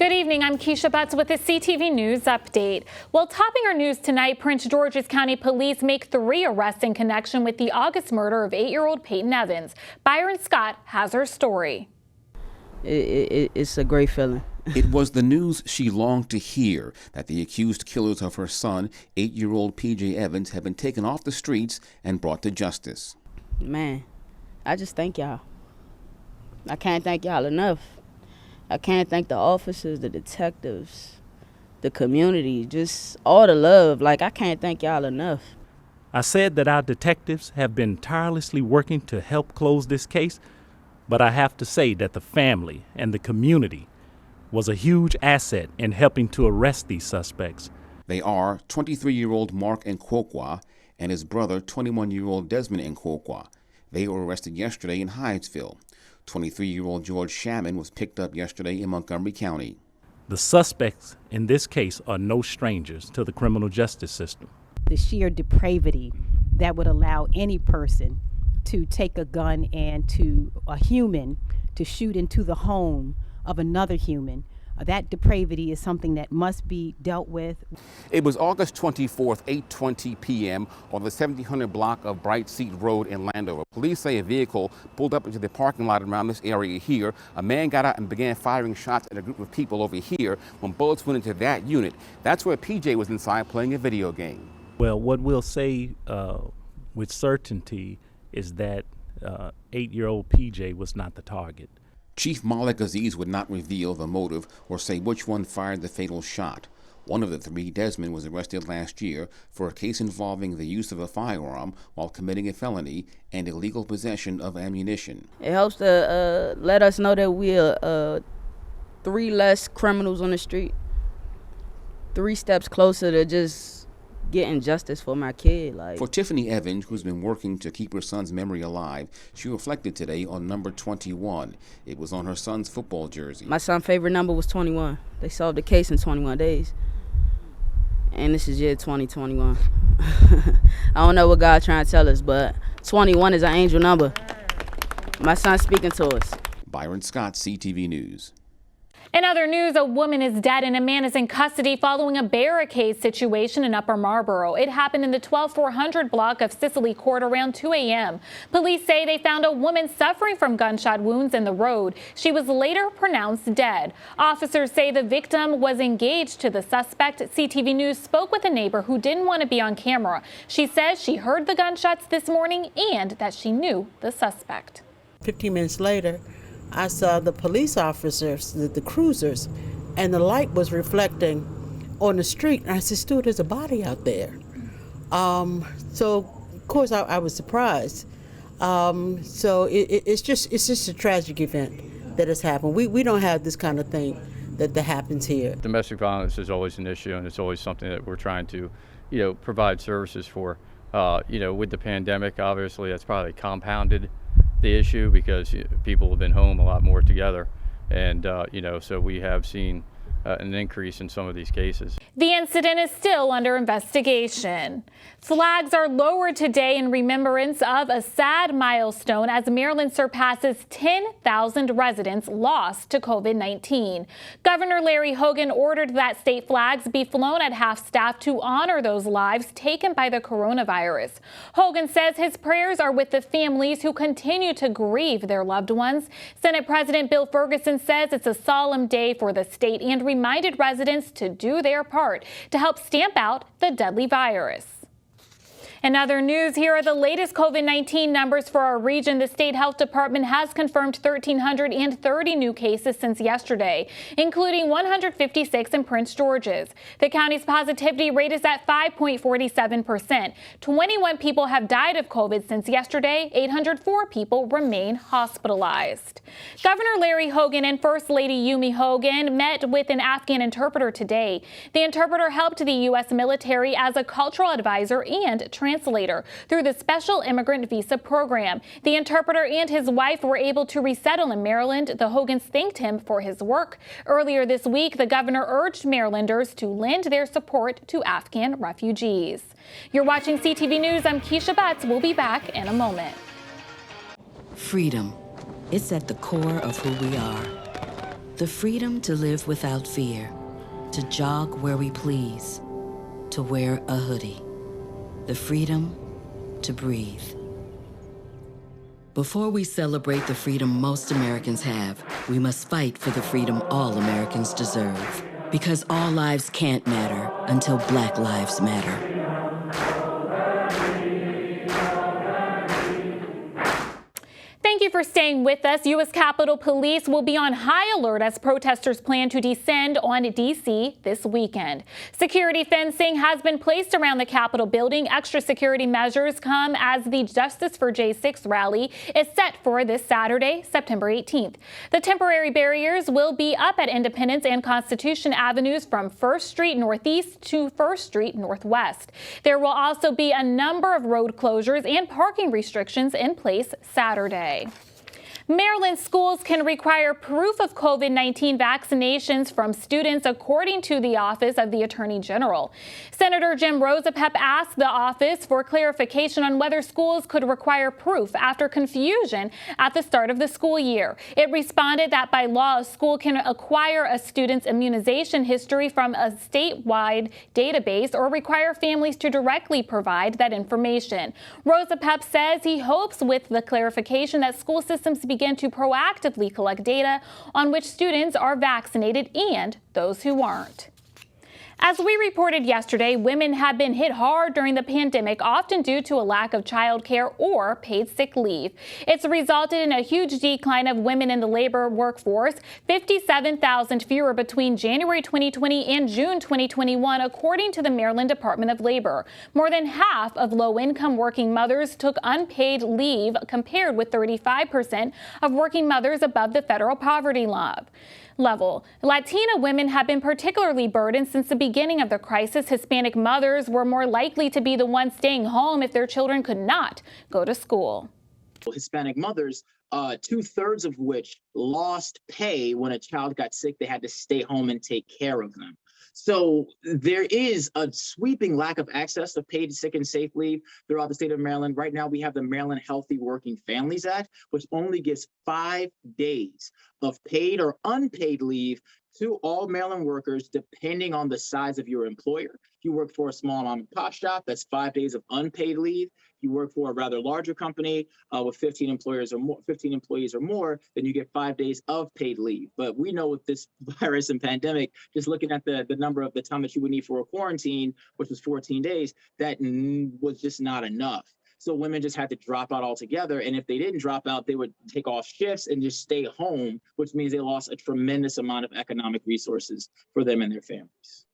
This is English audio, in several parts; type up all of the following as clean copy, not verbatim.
Good evening, I'm Keisha Butts with the CTV News Update. Well, topping our news tonight, Prince George's County Police make 3 arrests in connection with the August murder of 8-year-old Peyton Evans. Byron Scott has her story. It's a great feeling. It was the news she longed to hear, that the accused killers of her son, 8-year-old PJ Evans, have been taken off the streets and brought to justice. Man, I just thank y'all. I can't thank y'all enough. I can't thank the officers, the detectives, the community, just all the love. Like, I can't thank y'all enough. I said that our detectives have been tirelessly working to help close this case, but I have to say that the family and the community was a huge asset in helping to arrest these suspects. They are 23-year-old Mark Nkwokwa and his brother, 21-year-old Desmond Nkwokwa. They were arrested yesterday in Hyattsville. 23-year-old George Shaman was picked up yesterday in Montgomery County. The suspects in this case are no strangers to the criminal justice system. The sheer depravity that would allow any person to take a gun and a human to shoot into the home of another human, that depravity is something that must be dealt with. It was August 24th, 8:20 p.m. on the 1700 block of Bright Seat Road in Landover. Police say a vehicle pulled up into the parking lot around this area here. A man got out and began firing shots at a group of people over here when bullets went into that unit. That's where PJ was inside playing a video game. Well, what we'll say with certainty is that 8-year-old PJ was not the target. Chief Malik Aziz would not reveal the motive or say which one fired the fatal shot. One of the 3, Desmond, was arrested last year for a case involving the use of a firearm while committing a felony and illegal possession of ammunition. It helps to let us know that we're 3 less criminals on the street, 3 steps closer to just getting justice for my kid. For Tiffany Evans, who's been working to keep her son's memory alive, she reflected today on number 21. It was on her son's football jersey. My son's favorite number was 21. They solved the case in 21 days. And this is year 2021. I don't know what God's trying to tell us, but 21 is an angel number. My son's speaking to us. Byron Scott, CTV News. In other news, a woman is dead and a man is in custody following a barricade situation in Upper Marlboro. It happened in the 12400 block of Cicely Court around 2 a.m. Police say they found a woman suffering from gunshot wounds in the road. She was later pronounced dead. Officers say the victim was engaged to the suspect. CTV News spoke with a neighbor who didn't want to be on camera. She says she heard the gunshots this morning and that she knew the suspect. 15 minutes later, I saw the police officers, the cruisers, and the light was reflecting on the street. And I said, Stuart, there's a body out there. So, of course, I was surprised. So it's just a tragic event that has happened. We don't have this kind of thing that happens here. Domestic violence is always an issue, and it's always something that we're trying to, provide services for. With the pandemic, obviously, that's probably compounded the issue because people have been home a lot more together, and so we have seen an increase in some of these cases. The incident is still under investigation. Flags are lowered today in remembrance of a sad milestone as Maryland surpasses 10,000 residents lost to COVID-19. Governor Larry Hogan ordered that state flags be flown at half-staff to honor those lives taken by the coronavirus. Hogan says his prayers are with the families who continue to grieve their loved ones. Senate President Bill Ferguson says it's a solemn day for the state and reminded residents to do their part to help stamp out the deadly virus. In other news, here are the latest COVID-19 numbers for our region. The state health department has confirmed 1,330 new cases since yesterday, including 156 in Prince George's. The county's positivity rate is at 5.47%. 21 people have died of COVID since yesterday. 804 people remain hospitalized. Governor Larry Hogan and First Lady Yumi Hogan met with an Afghan interpreter today. The interpreter helped the U.S. military as a cultural advisor and translator through the Special Immigrant Visa Program. The interpreter and his wife were able to resettle in Maryland. The Hogans thanked him for his work. Earlier this week, the governor urged Marylanders to lend their support to Afghan refugees. You're watching CTV News. I'm Keisha Butts. We'll be back in a moment. Freedom. It's at the core of who we are. The freedom to live without fear, to jog where we please, to wear a hoodie. The freedom to breathe. Before we celebrate the freedom most Americans have, we must fight for the freedom all Americans deserve. Because all lives can't matter until Black lives matter. Thank you for staying with us. U.S. Capitol Police will be on high alert as protesters plan to descend on D.C. this weekend. Security fencing has been placed around the Capitol building. Extra security measures come as the Justice for J6 rally is set for this Saturday, September 18th. The temporary barriers will be up at Independence and Constitution Avenues from 1st Street Northeast to 1st Street Northwest. There will also be a number of road closures and parking restrictions in place Saturday. Maryland schools can require proof of COVID-19 vaccinations from students, according to the Office of the Attorney General. Senator Jim Rosapep asked the office for clarification on whether schools could require proof after confusion at the start of the school year. It responded that by law, a school can acquire a student's immunization history from a statewide database or require families to directly provide that information. Rosapep says he hopes with the clarification that school systems begin to proactively collect data on which students are vaccinated and those who aren't. As we reported yesterday, women have been hit hard during the pandemic, often due to a lack of child care or paid sick leave. It's resulted in a huge decline of women in the labor workforce, 57,000 fewer between January 2020 and June 2021, according to the Maryland Department of Labor. More than half of low-income working mothers took unpaid leave, compared with 35% of working mothers above the federal poverty level. Latina women have been particularly burdened since the beginning of the crisis. Hispanic mothers were more likely to be the ones staying home if their children could not go to school. Hispanic mothers, 2/3 of which lost pay when a child got sick. They had to stay home and take care of them. So there is a sweeping lack of access to paid sick and safe leave throughout the state of Maryland. Right now, we have the Maryland Healthy Working Families Act, which only gives 5 days of paid or unpaid leave to all Maryland workers, depending on the size of your employer. If you work for a small mom and pop shop, that's 5 days of unpaid leave. If you work for a rather larger company with 15 employees or more, then you get 5 days of paid leave. But we know with this virus and pandemic, just looking at the number of the time that you would need for a quarantine, which was 14 days, that was just not enough. So women just had to drop out altogether. And if they didn't drop out, they would take off shifts and just stay home, which means they lost a tremendous amount of economic resources for them and their families.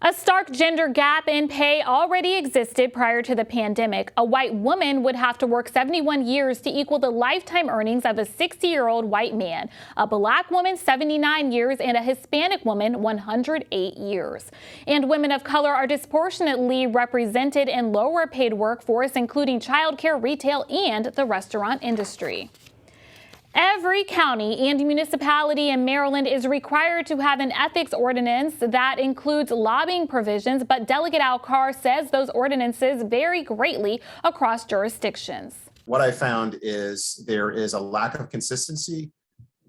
A stark gender gap in pay already existed prior to the pandemic. A white woman would have to work 71 years to equal the lifetime earnings of a 60-year-old white man, a black woman 79 years, and a Hispanic woman 108 years. And women of color are disproportionately represented in lower paid workforce, including childcare, retail, and the restaurant industry. Every county and municipality in Maryland is required to have an ethics ordinance that includes lobbying provisions, but Delegate Al Carr says those ordinances vary greatly across jurisdictions. What I found is there is a lack of consistency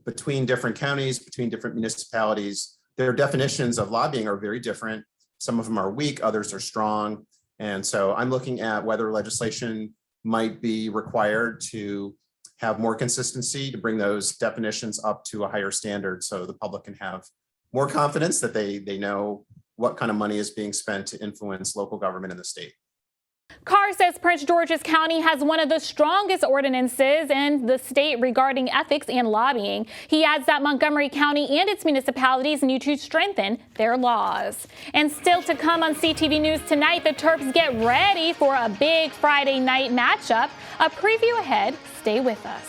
between different counties, between different municipalities. Their definitions of lobbying are very different. Some of them are weak, others are strong. And so I'm looking at whether legislation might be required to have more consistency, to bring those definitions up to a higher standard so the public can have more confidence that they know what kind of money is being spent to influence local government in the state. Carr says Prince George's County has one of the strongest ordinances in the state regarding ethics and lobbying. He adds that Montgomery County and its municipalities need to strengthen their laws. And still to come on CTV News tonight, the Terps get ready for a big Friday night matchup. A preview ahead. Stay with us.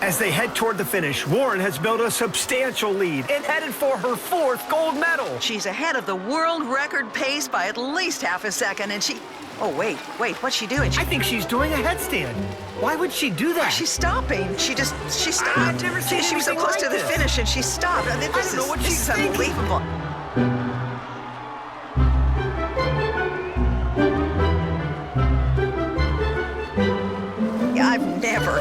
As they head toward the finish, Warren has built a substantial lead and headed for her 4th gold medal. She's ahead of the world record pace by at least half a second, and she... Oh, wait, what's she doing? I think she's doing a headstand. Why would she do that? She's stopping. She stopped. I've never seen She was so close to the finish, and she stopped. I don't know what she's thinking. Unbelievable. Yeah, I've never.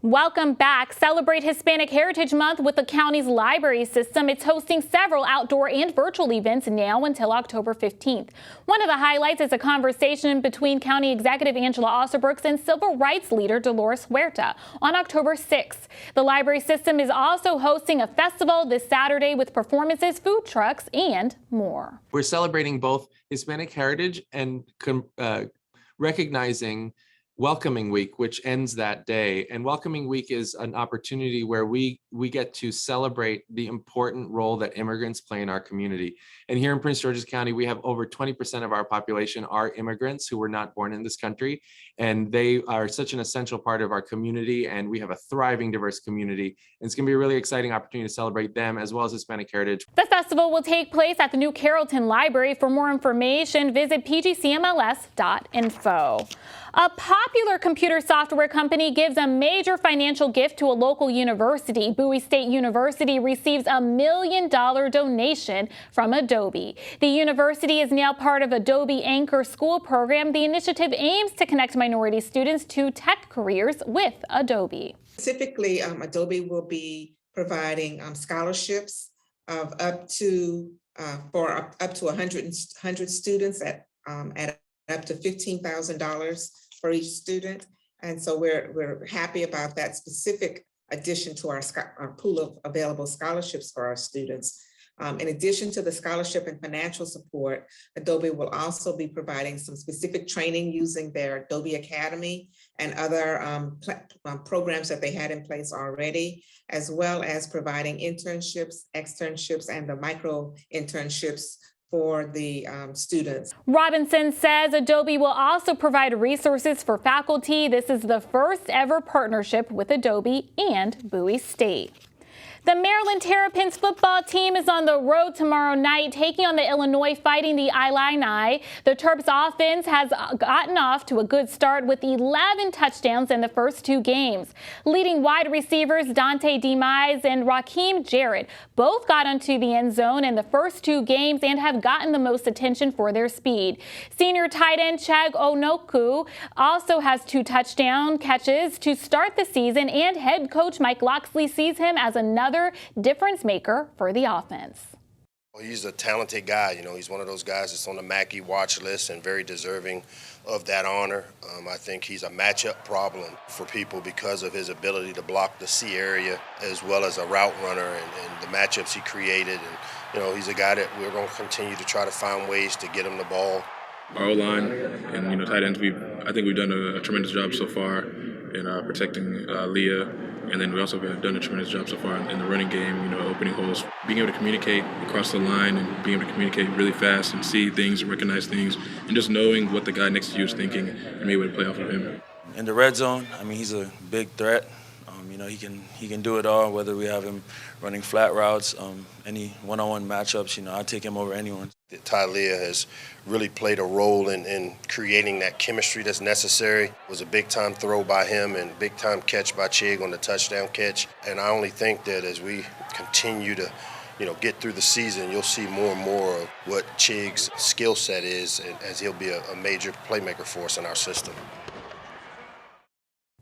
Welcome back. Celebrate Hispanic Heritage Month with the county's library system. It's hosting several outdoor and virtual events now until October 15th. One of the highlights is a conversation between County Executive Angela Ossobrooks and Civil Rights Leader Dolores Huerta on October 6th. The library system is also hosting a festival this Saturday with performances, food trucks, and more. We're celebrating both Hispanic heritage and recognizing Welcoming Week, which ends that day. And Welcoming Week is an opportunity where we get to celebrate the important role that immigrants play in our community. And here in Prince George's County, we have over 20% of our population are immigrants who were not born in this country. And they are such an essential part of our community. And we have a thriving, diverse community. And it's going to be a really exciting opportunity to celebrate them as well as Hispanic heritage. The festival will take place at the New Carrollton Library. For more information, visit pgcmls.info. A popular computer software company gives a major financial gift to a local university. Bowie State University receives a $1 million donation from Adobe. The university is now part of Adobe Anchor School program. The initiative aims to connect minority students to tech careers with Adobe. Specifically, Adobe will be providing scholarships of up to 100 students at up to $15,000 for each student. And so we're happy about that specific addition to our pool of available scholarships for our students. In addition to the scholarship and financial support, Adobe will also be providing some specific training using their Adobe Academy and other programs that they had in place already, as well as providing internships, externships, and the micro internships for the students. Robinson says Adobe will also provide resources for faculty. This is the first ever partnership with Adobe and Bowie State. The Maryland Terrapins football team is on the road tomorrow night, taking on the Illinois Fighting the Illini. The Terps offense has gotten off to a good start with 11 touchdowns in the first 2 games. Leading wide receivers Dante Demise and Raheem Jarrett both got onto the end zone in the first 2 games and have gotten the most attention for their speed. Senior tight end Chag Onoku also has 2 touchdown catches to start the season, and head coach Mike Loxley sees him as another difference maker for the offense. Well, he's a talented guy. You know, he's one of those guys that's on the Mackey watch list and very deserving of that honor. I think he's a matchup problem for people because of his ability to block the C area as well as a route runner and the matchups he created. And, you know, he's a guy that we're going to continue to try to find ways to get him the ball. Our O-line and, tight ends, I think we've done a tremendous job so far in protecting Leah. And then we also have done a tremendous job so far in the running game, opening holes, being able to communicate across the line and being able to communicate really fast and see things and recognize things and just knowing what the guy next to you is thinking and be able to play off of him. In the red zone, he's a big threat. He can do it all, whether we have him running flat routes, any one-on-one matchups, I take him over anyone. Ty Leah has really played a role in creating that chemistry that's necessary. It was a big-time throw by him and big-time catch by Chig on the touchdown catch. And I only think that as we continue to get through the season, you'll see more and more of what Chig's skill set is, as he'll be a major playmaker for us in our system.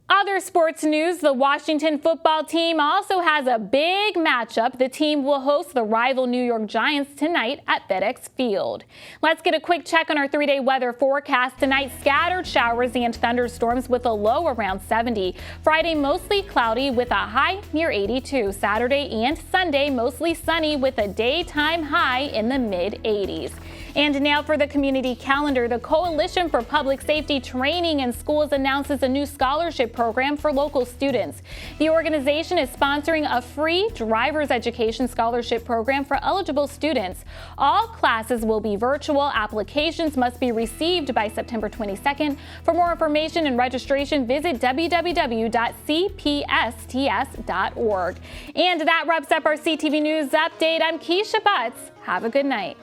Other sports news, the Washington football team also has a big matchup. The team will host the rival New York Giants tonight at FedEx Field. Let's get a quick check on our 3-day weather forecast. Tonight, scattered showers and thunderstorms with a low around 70. Friday, mostly cloudy with a high near 82. Saturday and Sunday, mostly sunny with a daytime high in the mid-80s. And now for the community calendar, the Coalition for Public Safety Training in Schools announces a new scholarship program for local students. The organization is sponsoring a free driver's education scholarship program for eligible students. All classes will be virtual. Applications must be received by September 22nd. For more information and registration, visit www.cpsts.org. And that wraps up our CTV News Update. I'm Keisha Butts. Have a good night.